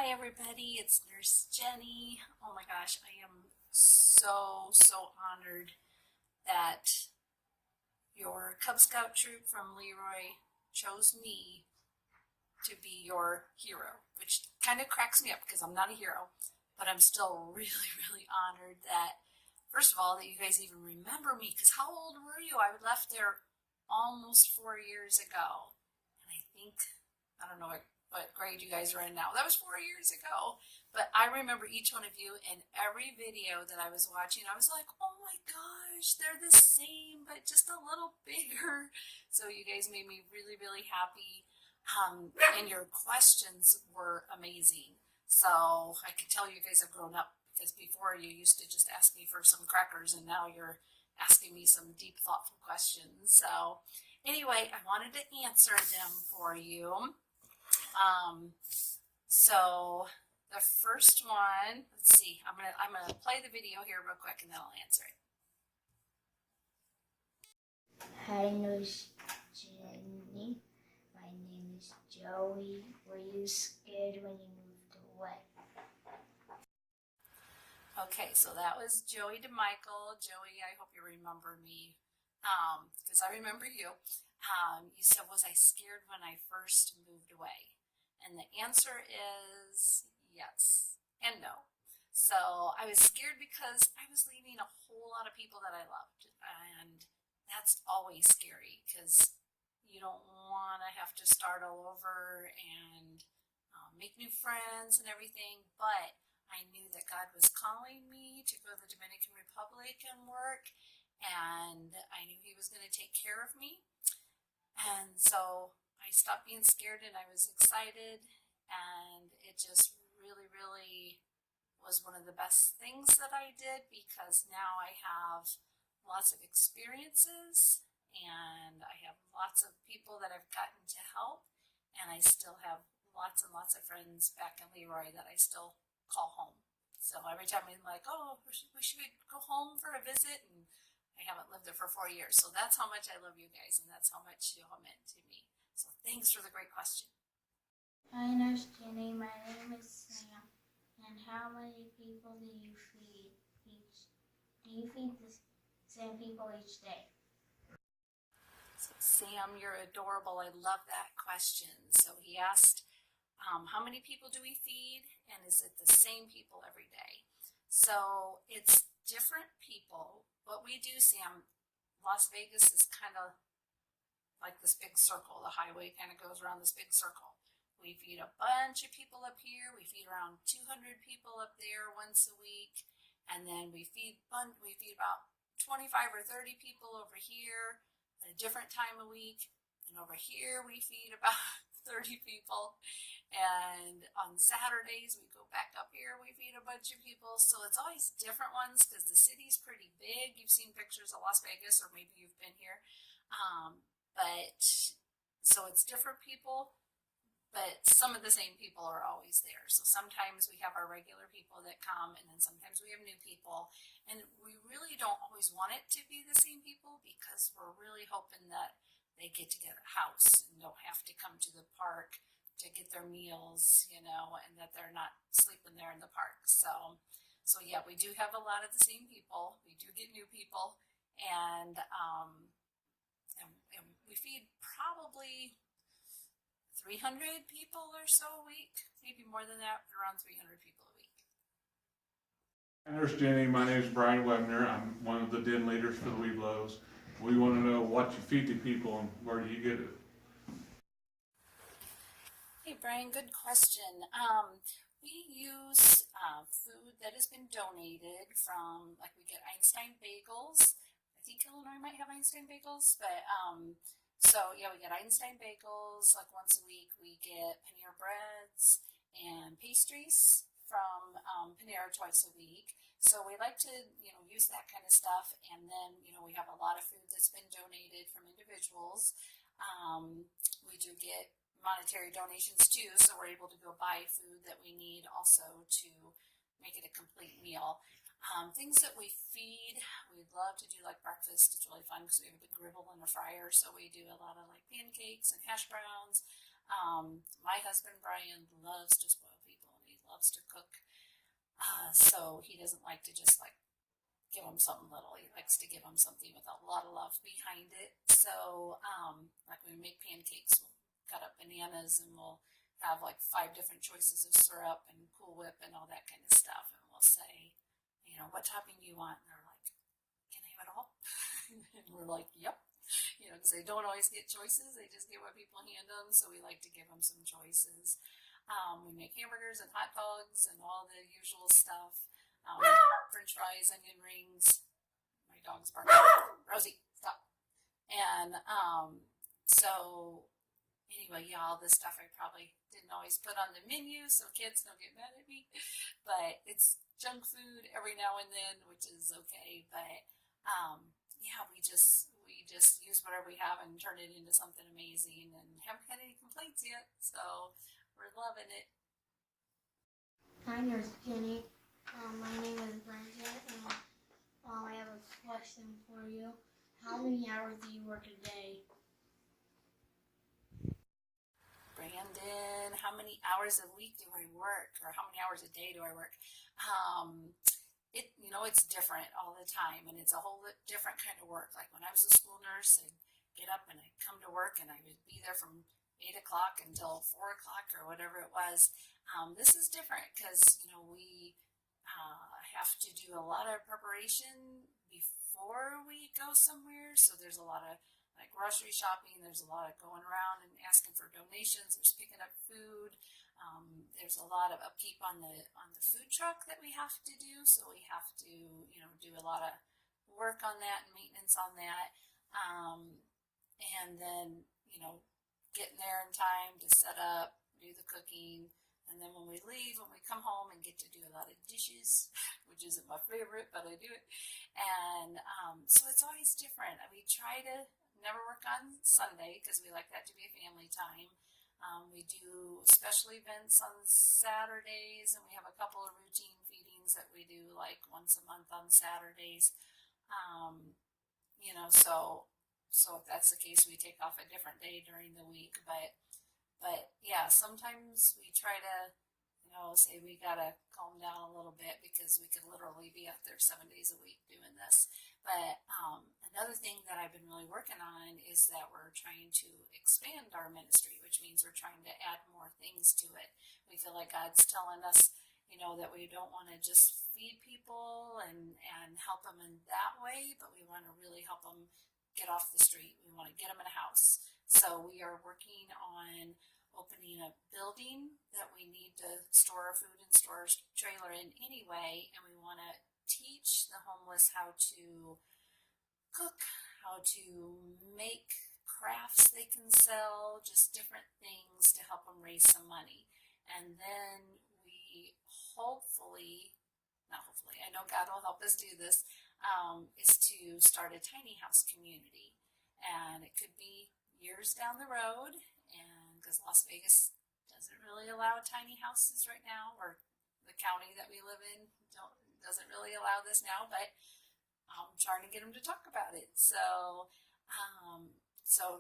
Hi everybody, it's Nurse Jenny. Oh my gosh, I am so honored that your Cub Scout troop from LeRoy chose me to be your hero, which kind of cracks me up because I'm not a hero, but I'm still really honored that, first of all, that you guys even remember me, because how old were you? I left there almost 4 years ago, and I don't know what grade you guys are in now. That was 4 years ago. But I remember each one of you, in every video that I was watching, I was like, oh my gosh, they're the same, but just a little bigger. So you guys made me really happy. And your questions were amazing. So I could tell you guys have grown up, because before you used to just ask me for some crackers, and now you're asking me some deep, thoughtful questions. So anyway, I wanted to answer them for you. So the first one, let's see, I'm gonna play the video here real quick and then I'll answer it. Hi, Nurse Jenny. My name is Joey. Were you scared when you moved away? Okay, so that was Joey DeMichael. Joey, I hope you remember me, because I remember you. You said, was I scared when I first moved away? And the answer is yes and no. So I was scared because I was leaving a whole lot of people that I loved. And that's always scary because you don't want to have to start all over and make new friends and everything. But I knew that God was calling me to go to the Dominican Republic and work. And I knew He was going to take care of me. And so I stopped being scared and I was excited, and it just really was one of the best things that I did, because now I have lots of experiences and I have lots of people that I've gotten to help, and I still have lots and lots of friends back in LeRoy that I still call home. So every time I'm like, oh, we should go home for a visit, and I haven't lived there for 4 years. So that's how much I love you guys, and that's how much you all meant to me. So thanks for the great question. Hi, Nurse Jenny. My name is Sam. And how many people do you feed each? Do you feed the same people each day? So Sam, you're adorable. I love that question. So he asked, how many people do we feed, and is it the same people every day? So it's different people. What we do, Sam, Las Vegas is kind of like this big circle. The highway kind of goes around this big circle. We feed a bunch of people up here. We feed around 200 people up there once a week. And then we feed about 25 or 30 people over here at a different time of week. And over here we feed about 30 people. And on Saturdays we go back up here, we feed a bunch of people. So it's always different ones because the city's pretty big. You've seen pictures of Las Vegas, or maybe you've been here. But so it's different people, but some of the same people are always there. So sometimes we have our regular people that come, and then sometimes we have new people. And we really don't always want it to be the same people, because we're really hoping that they get to get a house and don't have to come to the park to get their meals, and that they're not sleeping there in the park. So yeah, we do have a lot of the same people. We do get new people, and we feed probably 300 people or so a week, maybe more than that, but around 300 people a week. Hi, Nurse Jenny. My name is Brian Webner. I'm one of the den leaders for the Webelos. We want to know what you feed the people and where do you get it? Hey Brian, good question. We use food that has been donated from, like, we get Einstein bagels. I think Illinois might have Einstein bagels, but so yeah, we get Einstein bagels like once a week. We get Panera breads and pastries from Panera twice a week. So we like to, use that kind of stuff. And then, we have a lot of food that's been donated from individuals. We do get monetary donations too, so we're able to go buy food that we need also to make it a complete meal. Things that we feed, we'd love to do like breakfast. It's really fun because we have a big griddle and a fryer, so we do a lot of like pancakes and hash browns. My husband Brian loves to spoil people, and he loves to cook. So he doesn't like to just like give them something little. He likes to give them something with a lot of love behind it. So, like when we make pancakes, we'll cut up bananas and we'll have like 5 different choices of syrup and Cool Whip and all that kind of stuff. And we'll say, you know, what topping do you want? And they're like, can I have it all? And we're like, yep. You know, because they don't always get choices. They just get what people hand them. So we like to give them some choices. We make hamburgers and hot dogs and all the usual stuff. French fries, onion rings. My dog's barking. Rosie, stop. And so anyway, yeah, all this stuff I probably didn't always put on the menu, so kids don't get mad at me. But it's junk food every now and then, which is okay. But yeah, we just use whatever we have and turn it into something amazing, and haven't had any complaints yet. So we're loving it. Hi, Nurse Jenny. My name is Bridget, and I have a question for you. How many hours do you work a day? Brandon, how many hours a week do I work, or how many hours a day do I work? It's different all the time, and it's a whole different kind of work. Like when I was a school nurse, I'd get up and I'd come to work, and I would be there from 8 o'clock until 4 o'clock or whatever it was. This is different because we have to do a lot of preparation before we go somewhere. So there's a lot of like grocery shopping. There's a lot of going around and asking for donations. There's picking up food. There's a lot of upkeep on the food truck that we have to do. So we have to do a lot of work on that and maintenance on that. And then getting there in time to set up, do the cooking. And then when we leave, when we come home and get to do a lot of dishes, which isn't my favorite, but I do it. And so it's always different. We try to never work on Sunday because we like that to be a family time. We do special events on Saturdays, and we have a couple of routine feedings that we do like once a month on Saturdays. So if that's the case, we take off a different day during the week. But yeah, sometimes we try to, say we gotta calm down a little bit because we could literally be out there 7 days a week doing this. But another thing that I've been really working on is that we're trying to expand our ministry, which means we're trying to add more things to it. We feel like God's telling us, that we don't want to just feed people and help them in that way, but we want to really help them get off the street. We want to get them in a house. So we are working on opening a building that we need to store our food and store our trailer in anyway, and we want to teach the homeless how to cook, how to make crafts they can sell, just different things to help them raise some money. And then we I know God will help us do this, is to start a tiny house community. And it could be years down the road, and because Las Vegas doesn't really allow tiny houses right now, or the county that we live in doesn't really allow this now, but I'm trying to get them to talk about it. So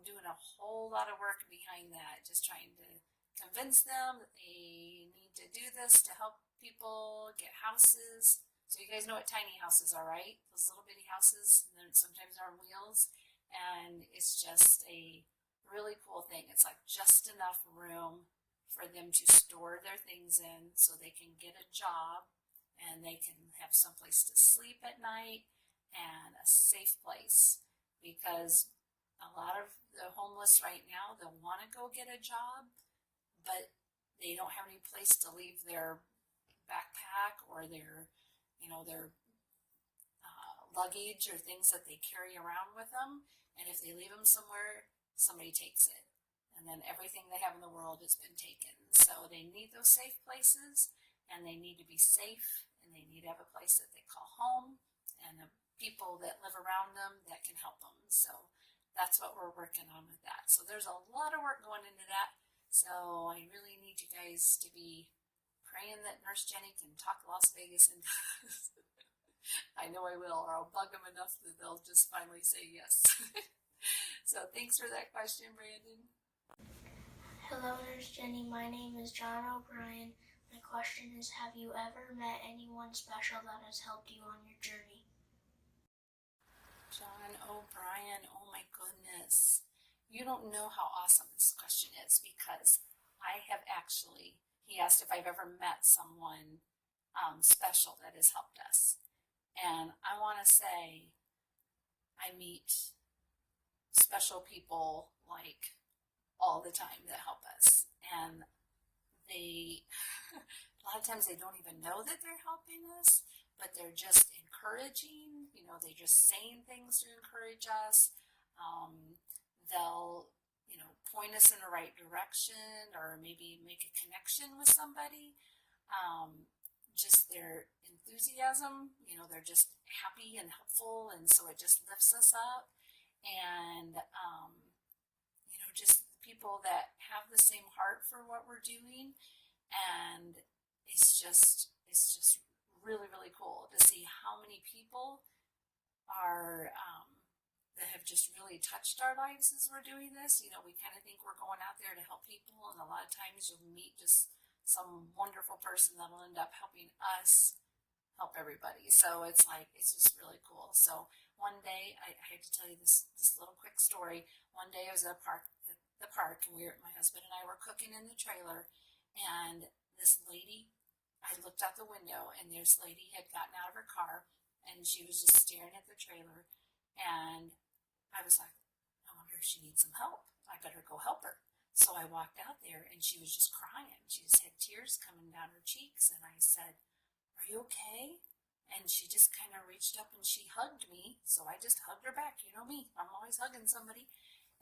doing a whole lot of work behind that, just trying to convince them that they need to do this to help people get houses. So you guys know what tiny houses are, right? Those little bitty houses, and then sometimes they're on wheels, and it's just a really cool thing. It's like just enough room for them to store their things in so they can get a job and they can have someplace to sleep at night and a safe place, because a lot of the homeless right now, they'll want to go get a job, but they don't have any place to leave their backpack or their luggage or things that they carry around with them. And if they leave them somewhere, somebody takes it. And then everything they have in the world has been taken. So they need those safe places, and they need to be safe, and they need to have a place that they call home, and the people that live around them that can help them. So that's what we're working on with that. So there's a lot of work going into that. So I really need you guys to be praying that Nurse Jenny can talk Las Vegas into this. I know I will, or I'll bug them enough that they'll just finally say yes. So thanks for that question, Brandon. Hello, Nurse Jenny. My name is John O'Brien. My question is, have you ever met anyone special that has helped you on your journey? John O'Brien, oh my goodness. You don't know how awesome this question is because I have actually, he asked if I've ever met someone special that has helped us. And I want to say I meet special people like all the time that help us. And they, a lot of times they don't even know that they're helping us, but they're just encouraging. You know, they're just saying things to encourage us. They'll, point us in the right direction or maybe make a connection with somebody. Just their enthusiasm, they're just happy and helpful, and so it just lifts us up. And, just people that have the same heart for what we're doing. And it's just really, really cool to see how many people are that have just really touched our lives as we're doing this. We kind of think we're going out there to help people, and a lot of times you'll meet just some wonderful person that'll end up helping us help everybody. So it's just really cool. So one day, I had to tell you this little quick story. One day I was at the park, and my husband and I were cooking in the trailer, and this lady, I looked out the window, and this lady had gotten out of her car, and she was just staring at the trailer, and I was like, I wonder if she needs some help. I better go help her. So I walked out there, and she was just crying. She just had tears coming down her cheeks, and I said, are you okay? And she just kind of reached up and she hugged me. So I just hugged her back. You know me, I'm always hugging somebody.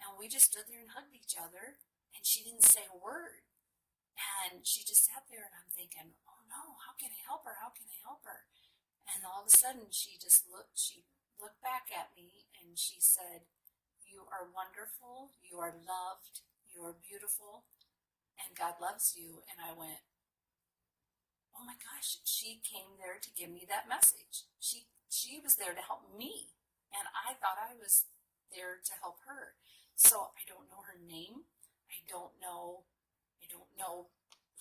And we just stood there and hugged each other. And she didn't say a word. And she just sat there, and I'm thinking, oh no, how can I help her? How can I help her? And all of a sudden she looked back at me, and she said, you are wonderful. You are loved. You are beautiful. And God loves you. And I went, oh my gosh, she came there to give me that message. She was there to help me, and I thought I was there to help her. So I don't know her name. I don't know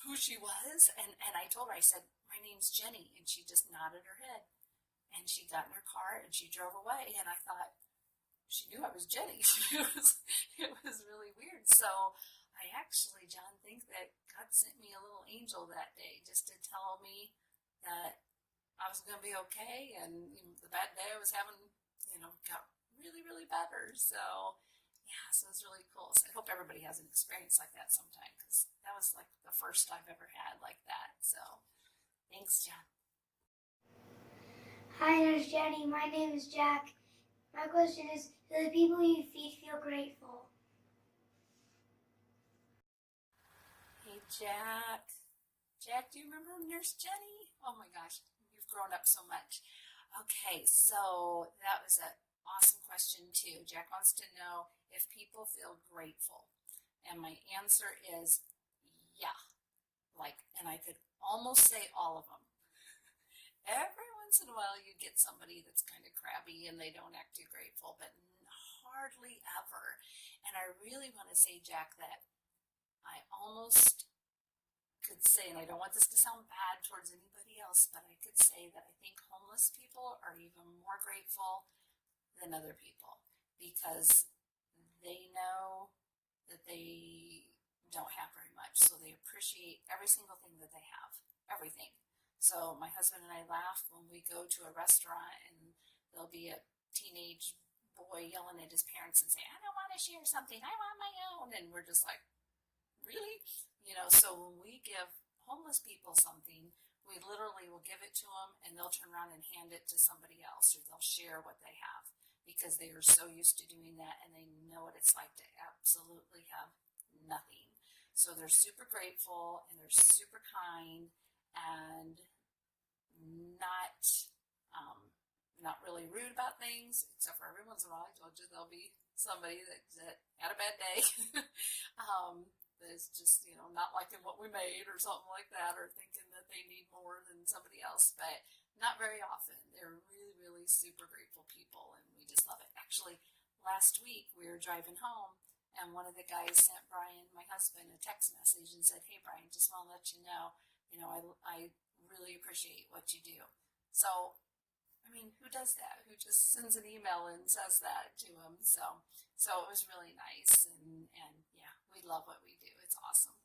who she was. And I told her, I said, my name's Jenny. And she just nodded her head. And she got in her car and she drove away. And I thought, she knew I was Jenny. It was really weird. So I actually, John, think that God sent me a little angel that day just to tell me that I was going to be okay, and the bad day I was having, got really, really better. So, yeah, so it was really cool. So I hope everybody has an experience like that sometime, because that was like the first I've ever had like that. So, thanks, John. Hi, Nurse Jenny. My name is Jack. My question is, do the people you feed feel grateful? Hey, Jack. Jack, do you remember Nurse Jenny? Oh my gosh, you've grown up so much. Okay, so that was an awesome question too. Jack wants to know if people feel grateful. And my answer is yeah. And I could almost say all of them. Every once in a while you get somebody that's kind of crabby and they don't act too grateful, but hardly ever. And I really want to say, Jack, that I almost could say, and I don't want this to sound bad towards anybody else, but I could say that I think homeless people are even more grateful than other people, because they know that they don't have very much, so they appreciate every single thing that they have, everything. So my husband and I laugh when we go to a restaurant and there'll be a teenage boy yelling at his parents and say, I don't want to share something, I want my own. And we're just like, really? So when we give homeless people something, we literally will give it to them, and they'll turn around and hand it to somebody else, or they'll share what they have, because they are so used to doing that, and they know what it's like to absolutely have nothing. So they're super grateful, and they're super kind, and not not really rude about things, except for every once in a while. I told you there'll be somebody that had a bad day. That's just, not liking what we made or something like that, or thinking that they need more than somebody else, but not very often. They're really, really super grateful people, and we just love it. Actually, last week we were driving home, and one of the guys sent Brian, my husband, a text message and said, hey, Brian, just want to let you know I really appreciate what you do. So, I mean, who does that? Who just sends an email and says that to them? So it was really nice, and yeah, we love what we do. It's awesome.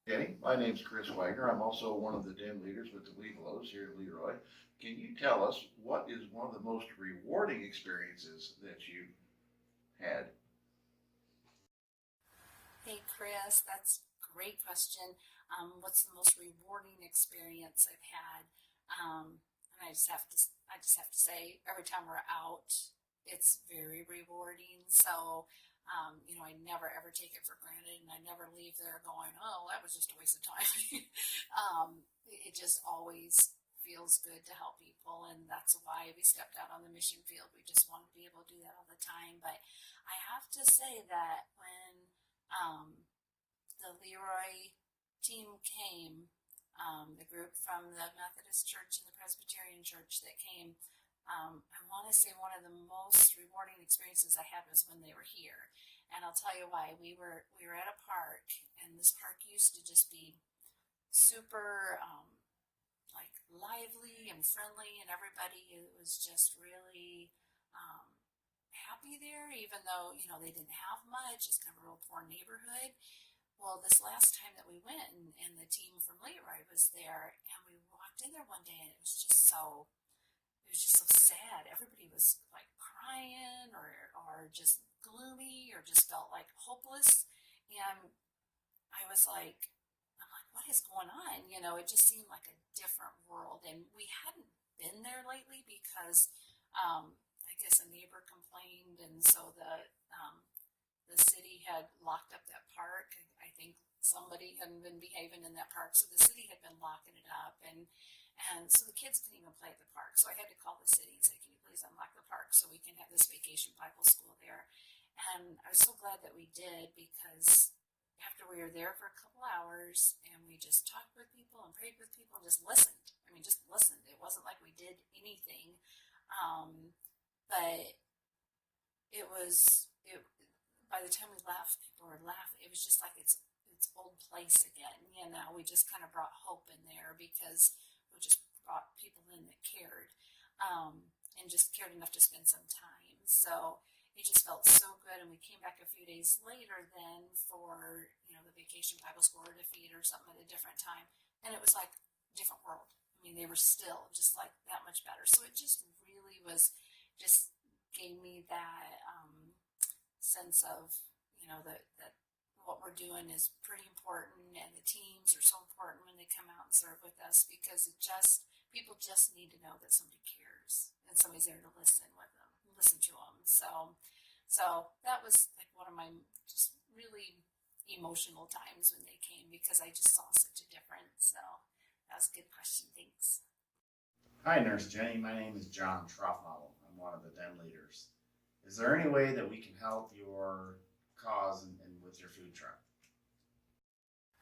Jenny, my name's Chris Wagner. I'm also one of the den leaders with the Webelos here at LeRoy. Can you tell us what is one of the most rewarding experiences that you've had? Hey, Chris, that's a great question. What's the most rewarding experience I've had? And I just have to say, every time we're out, it's very rewarding. So, I never ever take it for granted, and I never leave there going, "Oh, that was just a waste of time." It just always feels good to help people, and that's why we stepped out on the mission field. We just want to be able to do that all the time. But I have to say that when the LeRoy team came, the group from the Methodist Church and the Presbyterian Church that came, I want to say one of the most rewarding experiences I had was when they were here. And I'll tell you why. We were at a park, and this park used to just be super like lively and friendly, and everybody was just really happy there, even though they didn't have much. It's kind of a real poor neighborhood. Well, this last time that we went, and the team from LeRoy was there, and we walked in there one day, and it was just so sad. Everybody was like crying or just gloomy or just felt like hopeless. And I'm like, what is going on? It just seemed like a different world. And we hadn't been there lately because I guess a neighbor complained, and so the city had locked up that park. I think somebody hadn't been behaving in that park, so the city had been locking it up, and so the kids couldn't even play at the park. So I had to call the city and say, "Can you please unlock the park so we can have this vacation Bible school there?" And I was so glad that we did, because after we were there for a couple hours and we just talked with people and prayed with people and just listened. I mean, just listened. It wasn't like we did anything, but it was it. By the time we left, people were laughing. It was just like its old place again. We just kind of brought hope in there because we just brought people in that cared, and just cared enough to spend some time. So it just felt so good. And we came back a few days later then for the vacation Bible school or to feed or something at a different time, and it was like a different world. I mean, they were still just like that much better. So it just really was just gave me that sense of that what we're doing is pretty important, and the teams are so important when they come out and serve with us, because people just need to know that somebody cares and somebody's there to listen to them. So that was like one of my just really emotional times when they came, because I just saw such a difference. So that was a good question. Thanks. Hi, Nurse Jenny. My name is John Troffmodel. I'm one of the den leaders. Is there any way that we can help your cause and with your food truck?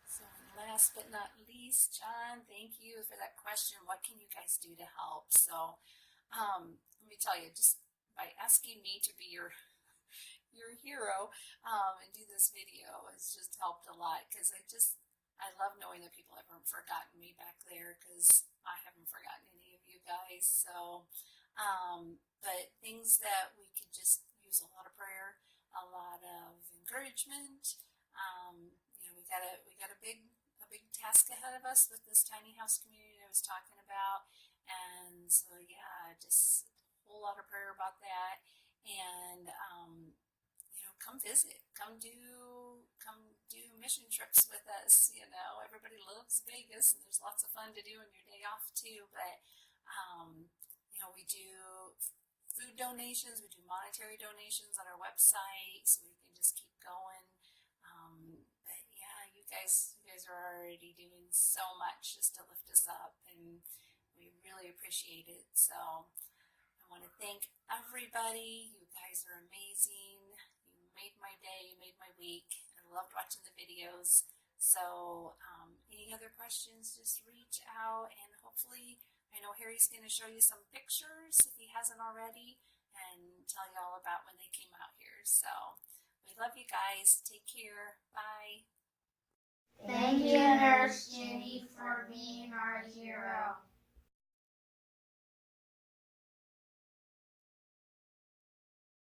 So last but not least, John, thank you for that question. What can you guys do to help? So let me tell you, just by asking me to be your hero and do this video has just helped a lot, because I love knowing that people haven't forgotten me back there, because I haven't forgotten any of you guys. So but things that we could just use a lot of prayer, a lot of encouragement. We got a big task ahead of us with this tiny house community I was talking about, and so yeah, just a whole lot of prayer about that. And come visit, come do mission trips with us. Everybody loves Vegas, and there's lots of fun to do on your day off too. But we do food donations, we do monetary donations on our website, so we can just keep going. But yeah, you guys are already doing so much just to lift us up, and we really appreciate it. So I want to thank everybody. You guys are amazing. You made my day, you made my week. I loved watching the videos. So any other questions, just reach out, and hopefully, I know Harry's going to show you some pictures if he hasn't already, and tell you all about when they came out here. So we love you guys. Take care. Bye. Thank you, Nurse Jenny, for being our hero.